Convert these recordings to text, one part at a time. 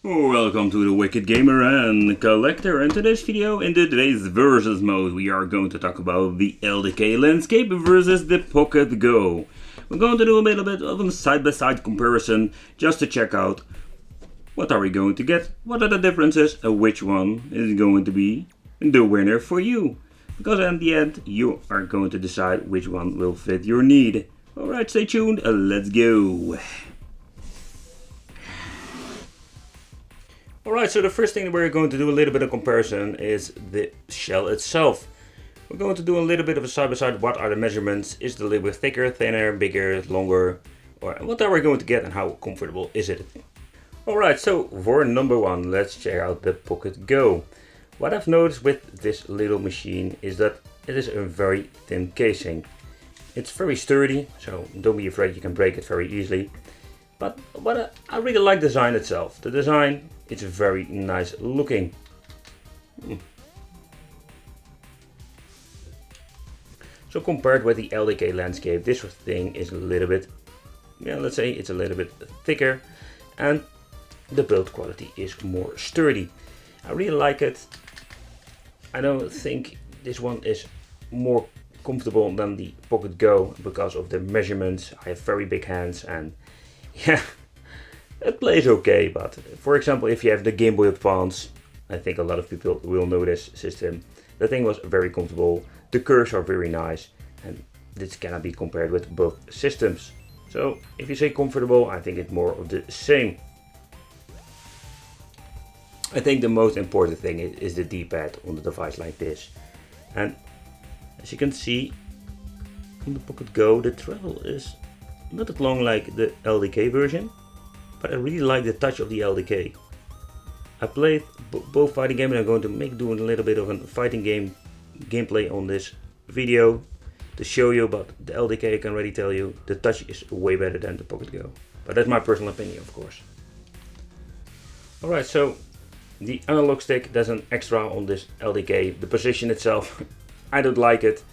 Welcome to the Wicked Gamer and Collector. In today's video, in today's versus mode, we are going to talk about the LDK landscape versus the Pocket Go. We're going to do a little bit of a side-by-side comparison just to check out what are we going to get, what are the differences, and which one is going to be the winner for you. Because in the end, you are going to decide which one will fit your need. Alright, stay tuned, let's go. Alright, so the first thing we're going to do a little bit of comparison is the shell itself. We're going to do a little bit of a side-by-side. What are the measurements? Is it a little bit thicker, thinner, bigger, longer? Or what are we going to get and how comfortable is it? Alright, so for number one, let's check out the Pocket Go. What I've noticed with this little machine is that it is a very thin casing. It's very sturdy, so don't be afraid, you can break it very easily. But I really like the design itself. The design, it's very nice looking. So compared with the LDK landscape, this thing is a little bit, let's say it's a little bit thicker, and the build quality is more sturdy. I really like it. I don't think this one is more comfortable than the Pocket Go because of the measurements. I have very big hands and yeah, it plays okay, but for example, if you have the Game Boy Advance, I think a lot of people will know this system. The thing was very comfortable, the curves are very nice, and this cannot be compared with both systems. So if you say comfortable, I think it's more of the same. I think the most important thing is the D-pad on the device like this. And as you can see, on the Pocket Go, the travel is not that long like the LDK version, but I really like the touch of the LDK. I played both fighting games and I'm going to do a little bit of a fighting game gameplay on this video to show you, but the LDK I can already tell you, the touch is way better than the Pocket Go. But that's my personal opinion, of course. Alright, so the analog stick, there's an extra on this LDK. The position itself, I don't like it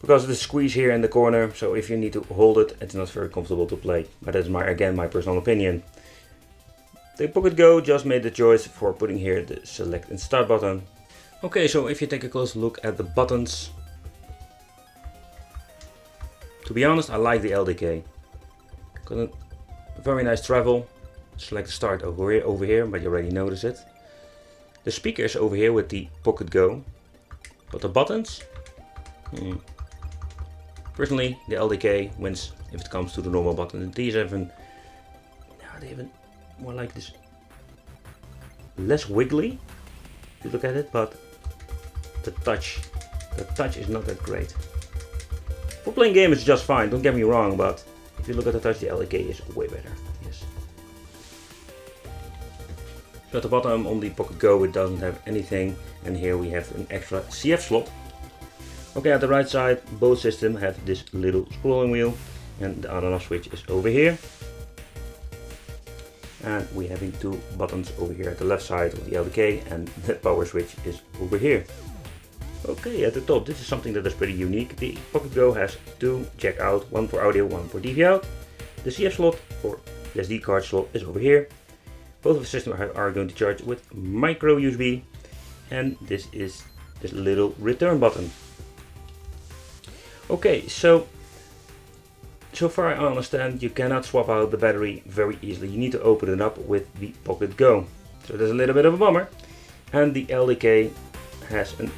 because of the squeeze here in the corner, so if you need to hold it, it's not very comfortable to play. But that's again my personal opinion. The Pocket Go just made the choice for putting here the select and start button. Okay, so if you take a close look at the buttons, to be honest, I like the LDK. Got a very nice travel. Select start over here, but you already noticed it. The speaker is over here with the Pocket Go, but the buttons, personally, the LDK wins if it comes to the normal button. These even more like this, less wiggly if you look at it, but the touch is not that great. For playing games it's just fine, don't get me wrong, but if you look at the touch, the LDK is way better. Yes. So at the bottom on the Pocket Go it doesn't have anything, and here we have an extra CF slot. Okay, at the right side, both systems have this little scrolling wheel, and the on-off switch is over here. And we're having two buttons over here at the left side of the LDK, and the power switch is over here. Okay, at the top, this is something that is pretty unique. The Pocket Go has two jack out, one for audio, one for DV out. The CF slot or the SD card slot is over here. Both of the systems are going to charge with micro USB, and this is this little return button. Okay, so far I understand you cannot swap out the battery very easily. You need to open it up with the Pocket Go. So there's a little bit of a bummer. And the LDK has a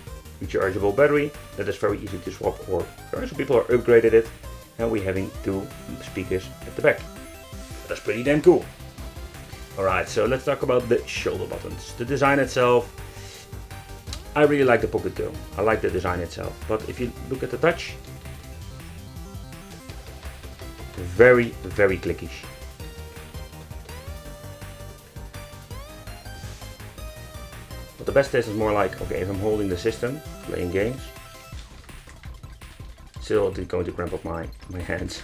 rechargeable battery that is very easy to swap, or some people are upgraded it, and we're having two speakers at the back. That's pretty damn cool. Alright, so let's talk about the shoulder buttons. The design itself, I really like the Pocket Go. I like the design itself, but if you look at the touch, very clickish. But the best test is more like, okay, if I'm holding the system, playing games, still it's going to cramp up my hands.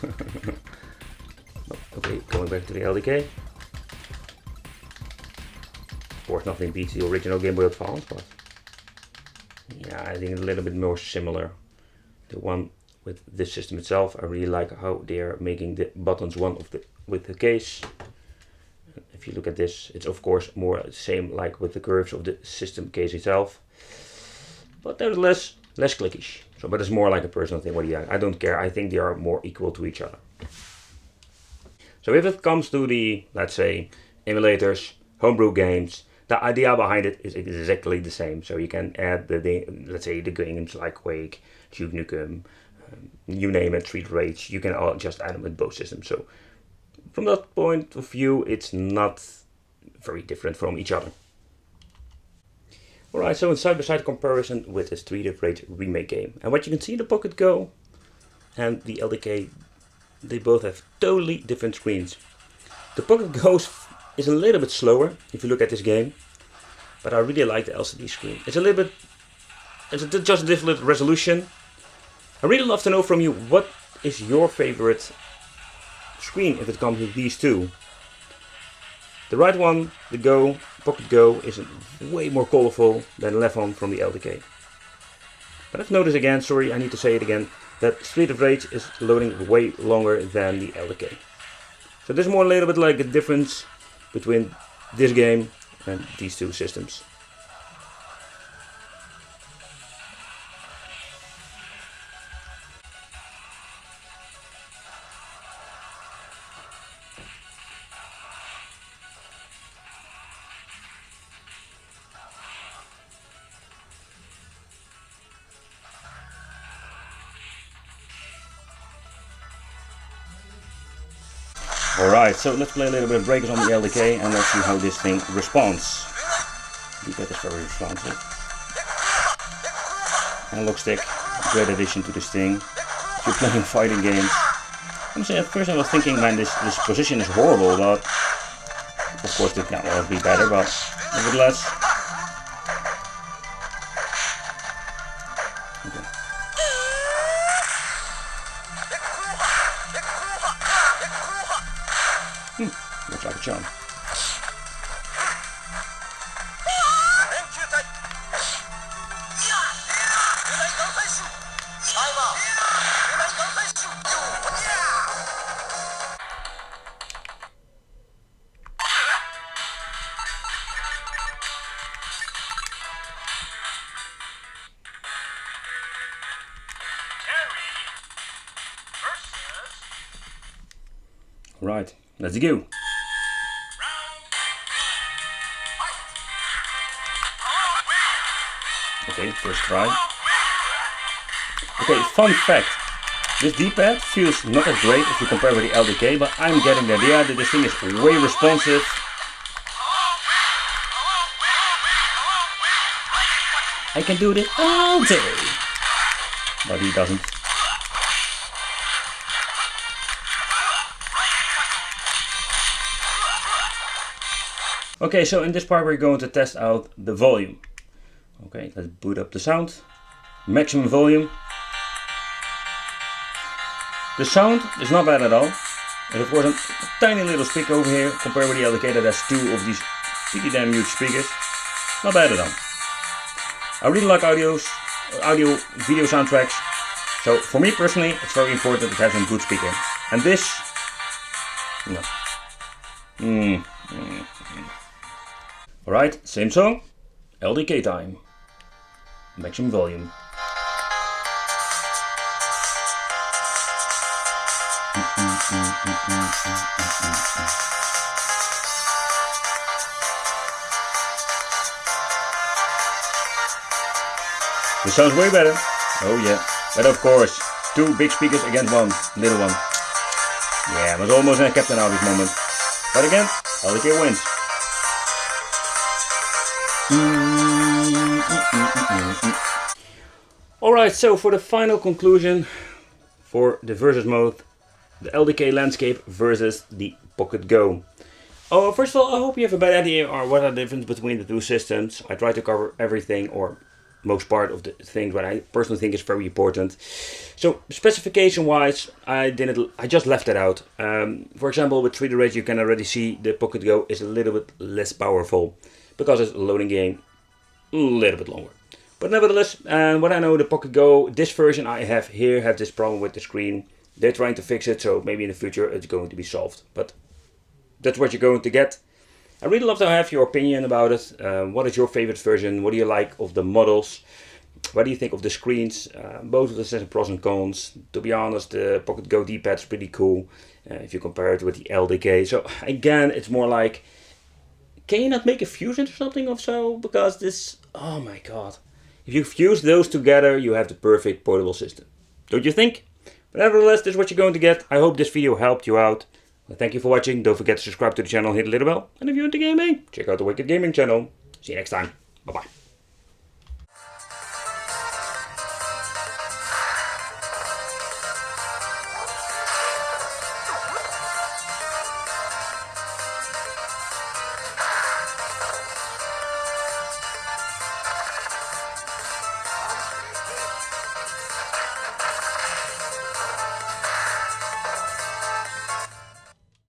Okay, going back to the LDK. Of course, nothing beats the original Game Boy Advance, but yeah, I think it's a little bit more similar. The one with this system itself, I really like how they are making the buttons with the case. If you look at this, it's of course more the same like with the curves of the system case itself, but nevertheless less clickish. So, but it's more like a personal thing. What do you? I don't care. I think they are more equal to each other. So if it comes to the, let's say, emulators, homebrew games, the idea behind it is exactly the same. So you can add let's say the games like Quake, Duke Nukem, you name it, Street Rage. You can all just add them with both systems. So from that point of view, it's not very different from each other. Alright, so in side-by-side comparison with the Street Rage remake game. And what you can see, the Pocket Go and the LDK, they both have totally different screens. The Pocket Go is a little bit slower if you look at this game, but I really like the LCD screen. It's a little bit, it's just a different resolution. I really love to know from you, what is your favorite screen if it comes with these two? The right one, the Go, Pocket Go, is way more colorful than the left one from the LDK. But I've noticed again, sorry I need to say it again, that Street of Rage is loading way longer than the LDK. So there's more a little bit like a difference between this game and these two systems. Alright, so let's play a little bit of breakers on the LDK and let's see how this thing responds. Because it's very responsive. Analog stick, great addition to this thing. If you're playing fighting games. I'm saying at first I was thinking, man, this position is horrible, but of course it can always be better, but nevertheless. Okay. Looks like a charm. Right, let's go. Okay, first try. Okay, fun fact. This D-pad feels not as great if you compare with the LDK, but I'm getting the idea that this thing is way responsive. I can do this all day. But he doesn't. Okay, so in this part we're going to test out the volume. Okay, let's boot up the sound. Maximum volume. The sound is not bad at all. And of course a tiny little speaker over here compared with the LDK that has two of these pretty damn huge speakers. Not bad at all. I really like audio video soundtracks. So for me personally, it's very important to have some good speaker. And this, no. Alright, same song, LDK time. Maximum volume. This sounds way better. Oh yeah. But of course, two big speakers against one little one. Yeah, it was almost a Captain Obvious moment. But again, LDK wins. Alright, so for the final conclusion for the versus mode, the LDK landscape versus the Pocket Go. Oh, first of all, I hope you have a better idea or what are the difference between the two systems. I try to cover everything or most part of the things what I personally think is very important. So specification wise, I just left it out. For example, with 3D Rage you can already see the Pocket Go is a little bit less powerful because it's a loading game a little bit longer. But nevertheless, what I know, the Pocket Go, this version I have here, have this problem with the screen. They're trying to fix it, so maybe in the future it's going to be solved. But that's what you're going to get. I really love to have your opinion about it. What is your favorite version? What do you like of the models? What do you think of the screens? Both of the sets have pros and cons. To be honest, the Pocket Go D-pad is pretty cool if you compare it with the LDK. So again, it's more like, can you not make a fusion or something of so? Because this, oh my god. If you fuse those together, you have the perfect portable system. Don't you think? But nevertheless, this is what you're going to get. I hope this video helped you out. Well, thank you for watching. Don't forget to subscribe to the channel, hit the little bell. And if you're into gaming, check out the Wicked Gaming channel. See you next time. Bye bye.